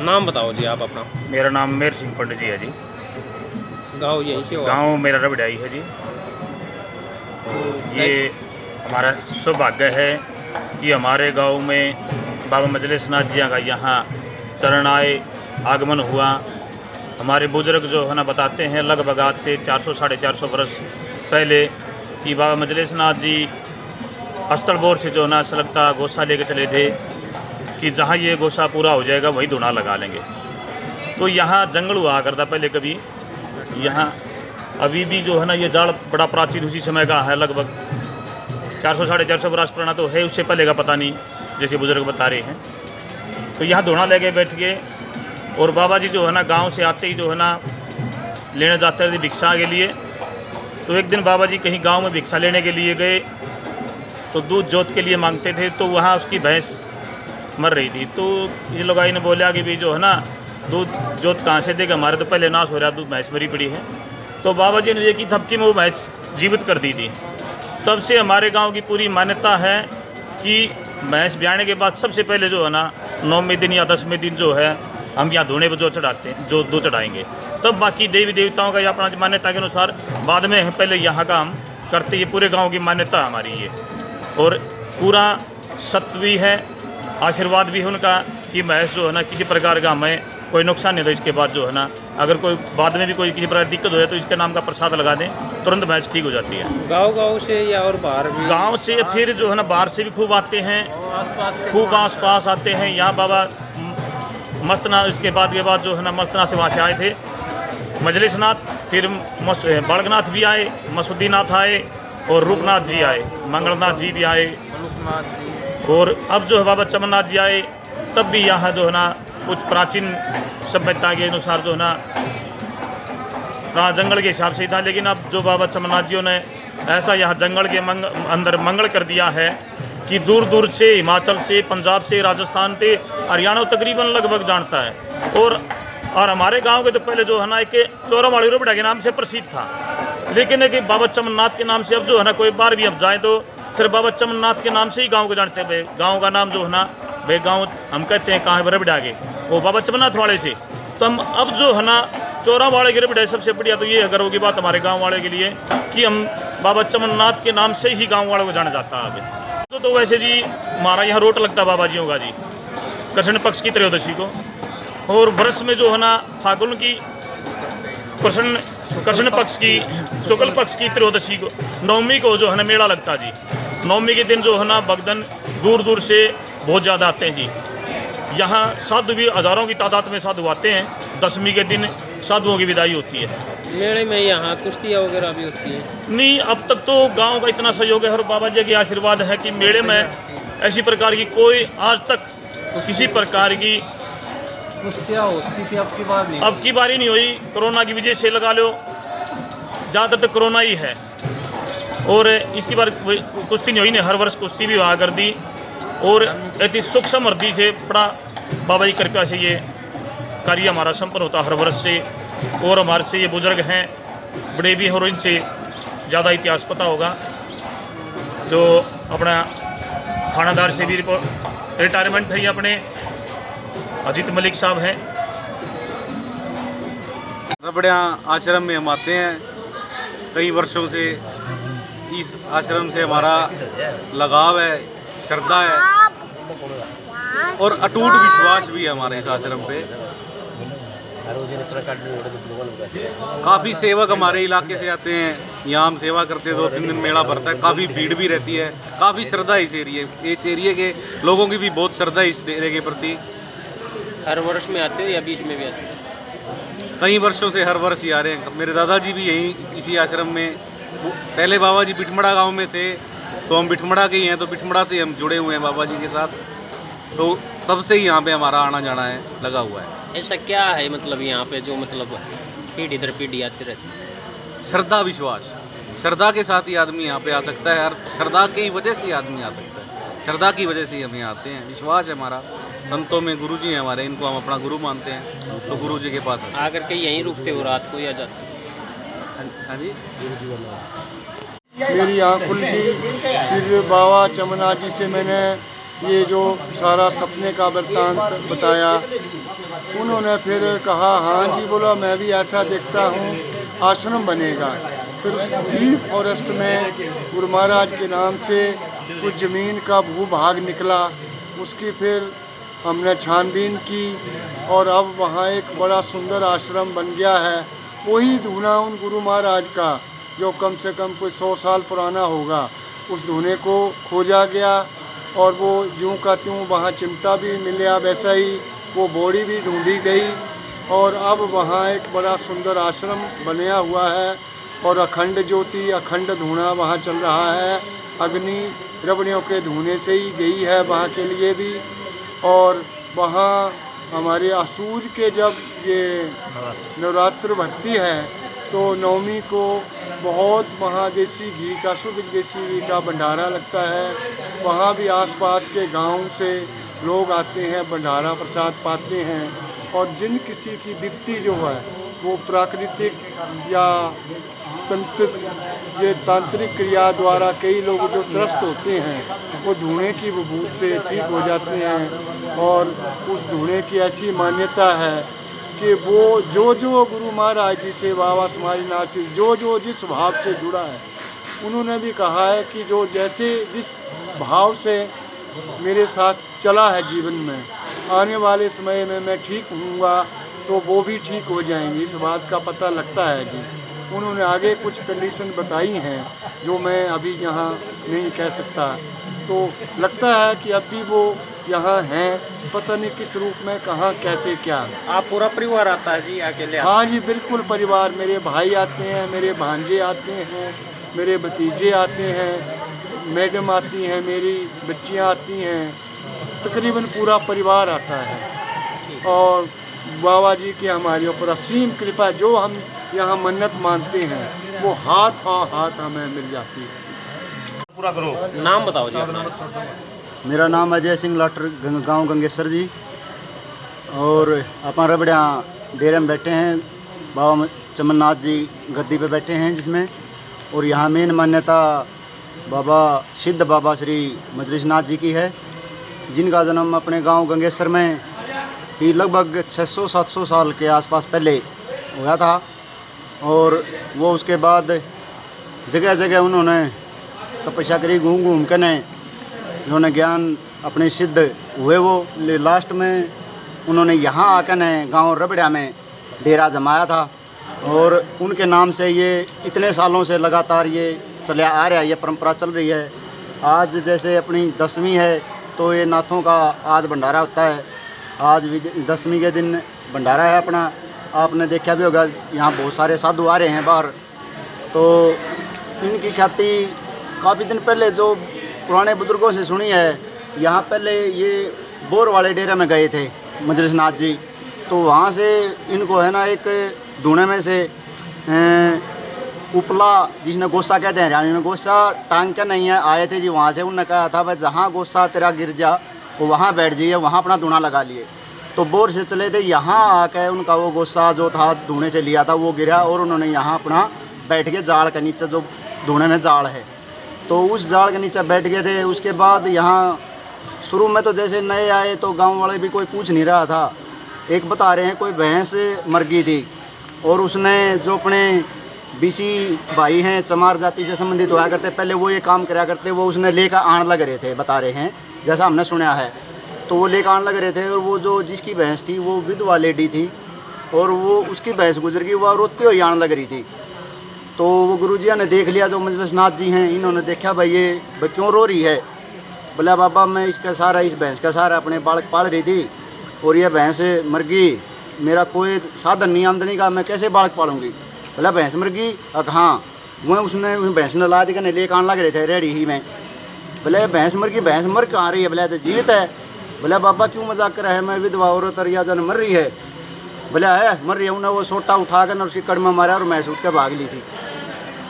नाम बताओ जी आप अपना। मेरा नाम मेहर सिंह पंडित जी है जी। गाँव यहीं से हो? गांव मेरा रबड़ाई है जी। ये हमारा सौभाग्य है कि हमारे गांव में बाबा मजलिसनाथ जी का यहाँ चरण आए आगमन हुआ। हमारे बुजुर्ग जो है ना बताते हैं लगभग आज से 400-450 वर्ष पहले कि बाबा मजलिसनाथ जी अस्तलबोर से जो है ना सलगता गोसा लेके चले थे कि जहाँ ये गोसा पूरा हो जाएगा वही धुना लगा लेंगे। तो यहाँ जंगल हुआ करता पहले कभी। यहाँ अभी भी जो है ना ये जाड़ बड़ा प्राचीन उसी समय का है, लगभग 400-450 वर्ष पुराना तो है, उससे पहले का पता नहीं, जैसे बुजुर्ग बता रहे हैं। तो यहाँ धुना लेके बैठ गए और बाबा जी जो है ना गांव से आते ही जो है ना लेने जाते थे भिक्षा के लिए। तो एक दिन बाबा जी कहीं गांव में भिक्षा लेने के लिए गए तो दूध जोत के लिए मांगते थे, तो वहाँ उसकी भैंस मर रही थी। तो ये लोग ने बोला कि भी जो है ना दूध जोत कहाँ से देगा, हमारे तो पहले नाश हो रहा, दूध भैंस मरी पड़ी है। तो बाबा जी ने ये की थपकी में वो भैंस जीवित कर दी थी। तब से हमारे गांव की पूरी मान्यता है कि भैंस ब्याने के बाद सबसे पहले जो है ना 9वें दिन या 10वें दिन जो है हम यहाँ धोने पर जो चढ़ाते हैं, जो दो चढ़ाएंगे, तब बाकी देवी देवताओं का या अपना मान्यता के अनुसार बाद में पहले यहाँ का हम करते। ये पूरे गाँव की मान्यता हमारी ये, और पूरा सत्य भी है, आशीर्वाद भी है उनका कि भैंस जो है ना किसी प्रकार का हमें कोई नुकसान नहीं था। इसके बाद जो है ना अगर कोई बाद में भी कोई किसी प्रकार की दिक्कत हो जाए तो इसके नाम का प्रसाद लगा दें, तुरंत भैंस ठीक हो जाती है। गाँव से या और बाहर भी? गाँव से फिर जो है ना बाहर से भी खूब आते हैं, खूब आस-पास आते हैं। यहाँ बाबा मस्तनाथ, इसके बाद जो है ना मस्तनाथ से वहाँ से आए थे मजलिसनाथ, फिर बालकनाथ भी आए, मसूदीनाथ आए और रूपनाथ जी आए, मंगलनाथ जी भी आए, और अब जो है बाबा चमननाथ जी आए। तब भी यहाँ जो है ना कुछ प्राचीन सभ्यता के अनुसार जो है ना जंगल के हिसाब से ही था, लेकिन अब जो बाबा चमननाथ जी ने ऐसा यहाँ जंगल के अंदर मंगल कर दिया है कि दूर दूर से, हिमाचल से, पंजाब से, राजस्थान से, हरियाणा तकरीबन लगभग जानता है। और हमारे गांव के तो पहले जो है ना एक चोरावाड़ी रबड़ा के नाम से प्रसिद्ध था, लेकिन एक बाबा चमननाथ के नाम से अब जो है ना कोई बार भी अब जाए तो सिर्फ बाबा चमननाथ के नाम से ही गांव को जानते हैं। गांव का नाम जो है ना भाई गांव हम कहते हैं कहाँ रबड़ा के, वो बाबा चमननाथ वाले से। तो हम अब जो है ना चोरावाड़े के रबड़ा सबसे बढ़िया तो ये अगर होगी बात हमारे गाँव वाले के लिए कि हम बाबा चमननाथ के नाम से ही गाँव वालों को जाना जाता है अभी। तो वैसे जी हमारा यहाँ रोट लगता है बाबा जियों का जी कृष्ण पक्ष की त्रयोदशी को, और वर्ष में जो है ना फागुन की कृष्ण पक्ष की शुक्ल पक्ष की त्रयोदशी को, नवमी को जो है ना मेला लगता जी। नवमी के दिन जो है ना भक्तजन दूर दूर से बहुत ज़्यादा आते हैं जी। यहाँ साधु भी हज़ारों की तादाद में साधु आते हैं। 10वीं के दिन साधुओं की विदाई होती है। मेले में यहाँ कुश्तियाँ वगैरह भी होती है? नहीं, अब तक तो गांव का इतना सहयोग है और बाबा जी के आशीर्वाद है कि मेले में ऐसी प्रकार की कोई आज तक किसी प्रकार की कुश्तियाँ होती थी, अब की बार ही नहीं हुई। कोरोना की वजह से लगा लो, ज़्यादातर तो कोरोना ही है, और इसकी बार कुश्ती नहीं हुई ने, हर वर्ष कुश्ती भी हुआ कर दी। और इतनी सुख समृद्धि से बड़ा बाबा जी कृपया से ये कार्य हमारा संपन्न होता हर वर्ष से। और हमारे से ये बुजुर्ग हैं, बड़े भी, और इनसे ज़्यादा इतिहास पता होगा। जो अपना थानादार से भी रिटायरमेंट है, ये अपने अजीत मलिक साहब हैं। रबड़िया आश्रम में हम आते हैं कई वर्षों से। इस आश्रम से हमारा लगाव है, श्रद्धा है और अटूट विश्वास भी है हमारे इस आश्रम पे। काफ़ी सेवक हमारे इलाके से आते हैं, यहाँ हम सेवा करते हैं। 2-3 दिन मेला भरता है, काफ़ी भीड़ भी रहती है, काफ़ी श्रद्धा इस एरिए के लोगों की भी बहुत श्रद्धा इस एरिए के प्रति। हर वर्ष में आते हो या बीच में भी आते हो? कई वर्षों से हर वर्ष ही आ रहे हैं। मेरे दादाजी भी यहीं इसी आश्रम में, पहले बाबा जी बिठमड़ा गांव में थे, तो हम बिठमड़ा के ही हैं, तो बिठमड़ा से हम जुड़े हुए हैं बाबा जी के साथ। तो तब से ही यहाँ पे हमारा आना जाना है लगा हुआ है। ऐसा क्या है मतलब यहाँ पे जो मतलब पीढ़ी दर पीढ़ी आते रहते हैं? श्रद्धा विश्वास, श्रद्धा के साथ ही आदमी यहाँ पे आ सकता है, और श्रद्धा की वजह से ही आदमी आ सकता है। श्रद्धा की वजह से ही हम यहाँ आते हैं। विश्वास है हमारा, संतों में गुरु जी हैं हमारे, इनको हम अपना गुरु मानते हैं, तो गुरु जी के पास आकर के यहीं रुकते हो रात को या जाते? हाँ जी, मेरी आँख खुल गई। फिर बाबा चमननाथ जी से मैंने ये जो सारा सपने का वृत्तांत बताया। उन्होंने फिर कहा हाँ जी, बोला मैं भी ऐसा देखता हूँ, आश्रम बनेगा। फिर उस डीप फॉरेस्ट में गुरु महाराज के नाम से कुछ ज़मीन का भूभाग निकला, उसकी फिर हमने छानबीन की और अब वहाँ एक बड़ा सुंदर आश्रम बन गया है। वही धूना उन गुरु महाराज का जो कम से कम कोई 100 साल पुराना होगा, उस धूने को खोजा गया और वो यूँ का त्यों वहाँ चिमटा भी मिला, वैसा ही वो बॉडी भी ढूंढी गई और अब वहाँ एक बड़ा सुंदर आश्रम बना हुआ है और अखंड ज्योति, अखंड धूना वहाँ चल रहा है। अग्नि रबड़ियों के धूने से ही गई है वहाँ के लिए भी। और वहाँ हमारे असूर के जब ये नवरात्र भक्ति है तो नवमी को बहुत वहाँ देसी घी का, शुद्ध देसी घी का भंडारा लगता है। वहाँ भी आसपास के गांव से लोग आते हैं, भंडारा प्रसाद पाते हैं। और जिन किसी की विपत्ति जो है वो प्राकृतिक या तांत्रिक क्रिया द्वारा, कई लोग जो त्रस्त होते हैं वो धूने की विभूत से ठीक हो जाते हैं। और उस धूने की ऐसी मान्यता है कि वो जो जो गुरु महाराज जी से, बाबा समारीनाथ से जो जिस भाव से जुड़ा है, उन्होंने भी कहा है कि जो जैसे जिस भाव से मेरे साथ चला है जीवन में, आने वाले समय में मैं ठीक होऊंगा तो वो भी ठीक हो जाएंगे, इस बात का पता लगता है जी। उन्होंने आगे कुछ कंडीशन बताई हैं जो मैं अभी यहाँ नहीं कह सकता। तो लगता है कि अब भी वो यहाँ हैं, पता नहीं किस रूप में, कहाँ, कैसे, क्या। आप पूरा परिवार आता है जी अकेले? हाँ जी बिल्कुल, परिवार, मेरे भाई आते हैं, मेरे भांजे आते हैं, मेरे भतीजे आते हैं, मैडम आती हैं, मेरी बच्चियाँ आती हैं, तकरीबन पूरा परिवार आता है। और बाबा जी की हमारे ऊपर असीम कृपा, जो हम यहाँ मन्नत मानते हैं वो हाथ हमें मिल जाती है। पूरा करो। नाम बताओ जी अपना। मेरा नाम अजय सिंह लाटर, गांव गंगेसर जी। और अपन रबड़िया डेरे में बैठे हैं, बाबा चमननाथ जी गद्दी पे बैठे हैं जिसमें। और यहाँ मेन मान्यता बाबा सिद्ध बाबा श्री मजलिसनाथ जी की है, जिनका जन्म अपने गांव गंगेसर में ही लगभग 600-700 साल के आसपास पहले हुआ था। और वो उसके बाद जगह जगह उन्होंने तपस्या करी, घूम घूम कर उन्होंने ज्ञान अपने सिद्ध हुए। वो लास्ट में उन्होंने यहाँ आकर गांव रबड़िया में डेरा जमाया था। और उनके नाम से ये इतने सालों से लगातार ये चला आ रहा है, ये परंपरा चल रही है। आज जैसे अपनी 10वीं है तो ये नाथों का आज भंडारा होता है। आज भी 10वीं के दिन भंडारा है अपना। आपने देखा भी होगा यहाँ बहुत सारे साधु आ रहे हैं बाहर। तो इनकी ख्याति काफ़ी दिन पहले जो पुराने बुजुर्गों से सुनी है, यहाँ पहले ये बोर वाले डेरे में गए थे मजलिसनाथ जी। तो वहाँ से इनको है ना एक धूने में से उपला, जिसने गोसा कहते हैं हरियाणा में, गोसा टांग के नहीं है, आए थे जी वहाँ से। उन्होंने कहा था भाई जहाँ गोसा तेरा गिर जा वो वहाँ बैठ जाइए, वहाँ अपना धूना लगा लिए। तो बोर से चले थे, यहाँ आकर उनका वो गोसा जो था धूने से लिया था वो गिरा और उन्होंने यहाँ अपना बैठ के जाल के नीचे, जो धूने में जाल है, तो उस जाल के नीचे बैठ गए थे। उसके बाद यहाँ शुरू में तो जैसे नए आए तो गांव वाले भी कोई पूछ नहीं रहा था। एक बता रहे हैं कोई भैंस मर गई थी और उसने जो अपने बीसी भाई हैं, चमार जाति से संबंधित हुआ करते, पहले वो ये काम कराया करते, वो उसने लेकर आने लग रहे थे, बता रहे हैं जैसा हमने सुना है। तो वो लेकर आने लग रहे थे और वो जो जिसकी भैंस थी वो विधवा लेडी थी और वो उसकी भैंस गुजर गई, वह रोते हुए आने लग रही थी। तो वो गुरुजी ने देख लिया, जो मजलिसनाथ जी हैं, इन्होंने देखा भाई ये क्यों रो रही है। बोला बाबा मैं इसका सारा, इस भैंस का सारा अपने बालक पाल रही थी और ये भैंस मर गई, मेरा कोई साधन नहीं आमदनी का, मैं कैसे बालक पालूंगी। बोला भैंस मर गई? हाँ। वह उसने भैंस ने ला दिया, ले आने लग रहे थे रेडी ही में। बोले भैंस मर गई? भैंस मर कहाँ रही है? बोला तो जीवित है। बोला बाबा क्यों मजाक कर रहा है, मैं विधवा औरत और जन मर रही है। बोला है मर रही है। उन्हें वो सोटा उठाकर उसकी कड़मा मारा और भैंस उठ कर भाग ली थी।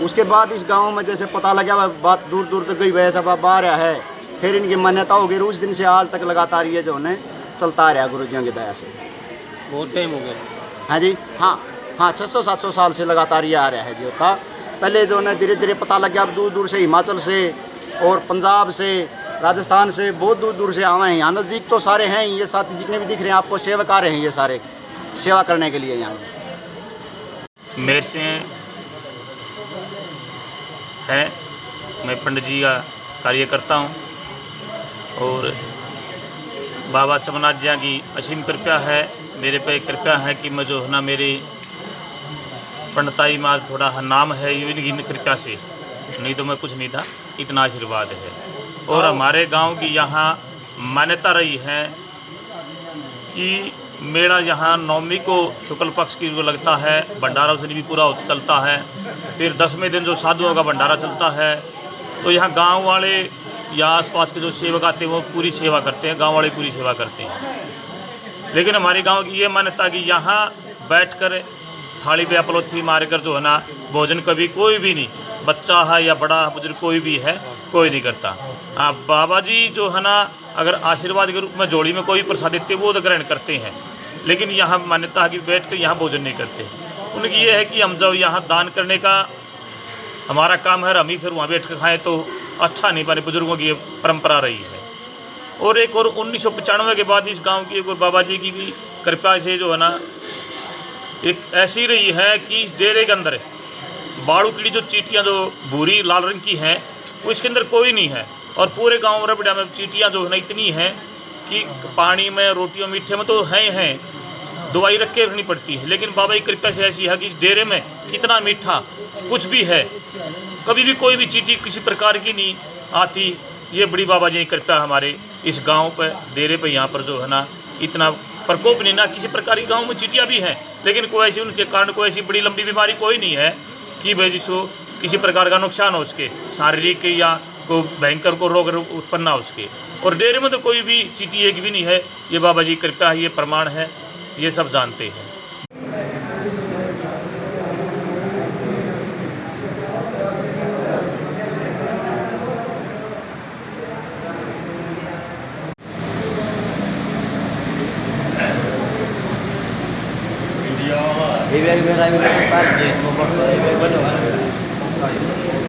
उसके बाद इस गांव में जैसे पता लगा, बात दूर दूर तक गई, वैसा बाबा आ रहा है, फिर इनकी मान्यता हो गई। उस दिन से आज तक लगातार ये जो है चलता आ रहा है गुरुजियों की दया से। बहुत टाइम हो गया। हाँ जी, हाँ 600-700 साल से लगातार ये आ रहा है जी होता। पहले जो है धीरे धीरे पता लग गया, अब दूर दूर से, हिमाचल से और पंजाब से राजस्थान से बहुत दूर दूर से आए हैं। यहाँ नज़दीक तो सारे हैं, ये साथी जितने भी दिख रहे हैं आपको सेवक आ रहे हैं, ये सारे सेवा करने के लिए यहाँ मेरे से है। मैं पंडित जी का कार्य करता हूँ और बाबा चमनाथ जी की असीम कृपा है, मेरे पे कृपा है कि मैं जो है ना मेरी पंडिताई में थोड़ा नाम है इनकी कृपा से, नहीं तो मैं कुछ नहीं था, इतना आशीर्वाद है। और हमारे गांव की यहाँ मान्यता रही है कि मेला यहाँ नवमी को शुक्ल पक्ष की जो लगता है, भंडारा उस दिन भी पूरा चलता है। फिर 10वें दिन जो साधुओं का भंडारा चलता है, तो यहाँ गांव वाले या आसपास के जो सेवक आते हैं वो पूरी सेवा करते हैं, गांव वाले पूरी सेवा करते हैं। लेकिन हमारे गांव की ये मान्यता कि यहाँ बैठकर थाली पे अपलोथी मारकर जो है ना भोजन कभी कोई भी नहीं, बच्चा है या बड़ा बुजुर्ग कोई भी है, कोई नहीं करता। बाबा जी जो है ना अगर आशीर्वाद के रूप में जोड़ी में कोई प्रसाद देते वो तो ग्रहण करते हैं, लेकिन यहाँ मान्यता है कि बैठ कर यहाँ भोजन नहीं करते। उनकी ये है कि हम जब यहाँ दान करने का हमारा काम है, हम ही फिर वहाँ बैठ कर खाएँ तो अच्छा नहीं, हमारे बुजुर्गों की ये परंपरा रही है। और एक और 1995 के बाद इस गाँव की एक और बाबा जी की भी कृपा से जो है ना एक ऐसी रही है कि इस डेरे के अंदर बाड़ू कीड़ी जो चींटियाँ जो भूरी लाल रंग की हैं वो इसके अंदर कोई नहीं है। और पूरे गांव रबड़ा में चींटियाँ जो है ना इतनी हैं कि पानी में, रोटियों, मीठे में तो हैं, दवाई रख के रखनी पड़ती है। लेकिन बाबा की कृपा से ऐसी है कि इस डेरे में कितना मीठा कुछ भी है, कभी भी कोई भी चींटी किसी प्रकार की नहीं आती। ये बड़ी बाबा जी की कृपा हमारे इस गाँव पर, डेरे पर यहाँ पर जो है ना इतना प्रकोप नहीं, ना किसी प्रकार की गाँव में चींटियाँ भी हैं, लेकिन कोई ऐसी उनके कारण कोई ऐसी बड़ी लंबी बीमारी कोई नहीं है कि भाई जिसको किसी प्रकार का नुकसान हो उसके शारीरिक या कोई भयंकर को रोग उत्पन्न हो उसके। और डेरे में तो कोई भी चींटी एक भी नहीं है। ये बाबा जी कृपा है, ये प्रमाण है, ये सब जानते हैं। ये